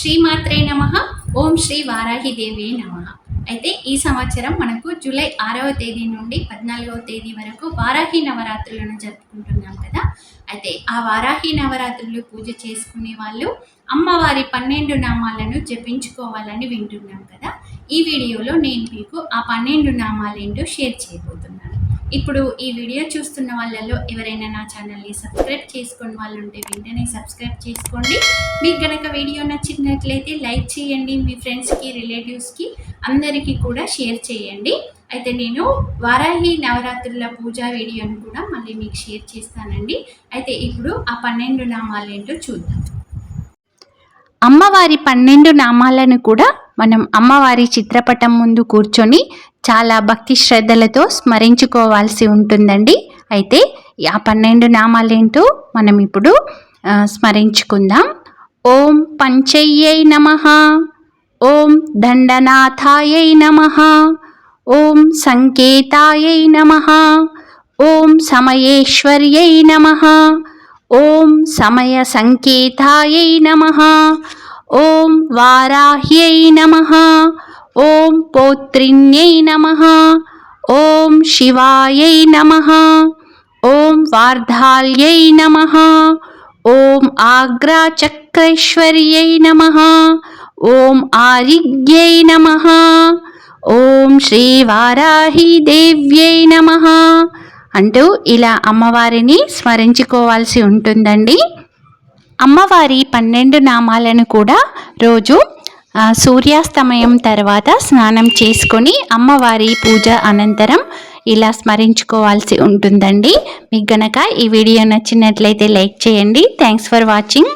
శ్రీమాత్రే నమః. ఓం శ్రీ వారాహిదేవి నమః. అయితే ఈ సంవత్సరం మనకు జూలై 6వ తేదీ నుండి 14వ తేదీ వరకు వారాహి నవరాత్రులను జరుపుకుంటున్నాం కదా. అయితే ఆ వారాహి నవరాత్రులు పూజ చేసుకునే వాళ్ళు అమ్మవారి 12 నామాలను జపించుకోవాలని వింటున్నాం కదా. ఈ వీడియోలో నేను మీకు ఆ 12 నామాలేంటో షేర్ చేయబోతున్నాను. ఇప్పుడు ఈ వీడియో చూస్తున్న వాళ్ళలో ఎవరైనా నా ఛానల్ని సబ్స్క్రైబ్ చేసుకుని వాళ్ళు ఉంటే వెంటనే సబ్స్క్రైబ్ చేసుకోండి. మీకు కనుక వీడియో నచ్చినట్లయితే లైక్ చేయండి, మీ ఫ్రెండ్స్కి రిలేటివ్స్కి అందరికీ కూడా షేర్ చేయండి. అయితే నేను వారాహి నవరాత్రుల పూజా వీడియోను కూడా మళ్ళీ మీకు షేర్ చేస్తానండి. అయితే ఇప్పుడు ఆ 12 నామాలేంటో చూద్దాం. అమ్మవారి 12 నామాలను కూడా మనం అమ్మవారి చిత్రపటం ముందు కూర్చొని చాలా భక్తి శ్రద్ధలతో స్మరించుకోవాల్సి ఉంటుందండి. అయితే ఆ 12 నామాలేంటో మనం ఇప్పుడు స్మరించుకుందాం. ఓం పంచయ్యై నమః, ఓం దండనాథాయై నమః, ఓం సంకేతాయై నమః, ఓం సమయేశ్వర్యై నమః, ఓం సమయ సంకేతాయై నమః, ఓం వారాహ్యై నమః, ఓం పౌత్రిణ్యై నమః, ఓం శివాయై నమః, ఓం వార్ధాల్యై నమః, ఓం ఆగ్రాచక్రైశ్వర్యై నమః, ఓం ఆరిగ్యై నమః, ఓం శ్రీ వారాహిదేవ్యై నమః అంటూ ఇలా అమ్మవారిని స్మరించుకోవాల్సి ఉంటుందండి. అమ్మవారి 12 నామాలను కూడా రోజు సూర్యాస్తమయం తర్వాత స్నానం చేసుకొని అమ్మవారి పూజ అనంతరం ఇలా స్మరించుకోవాల్సి ఉంటుందండి. మీకు గనక ఈ వీడియో నచ్చినట్లయితే లైక్ చేయండి. Thanks for watching.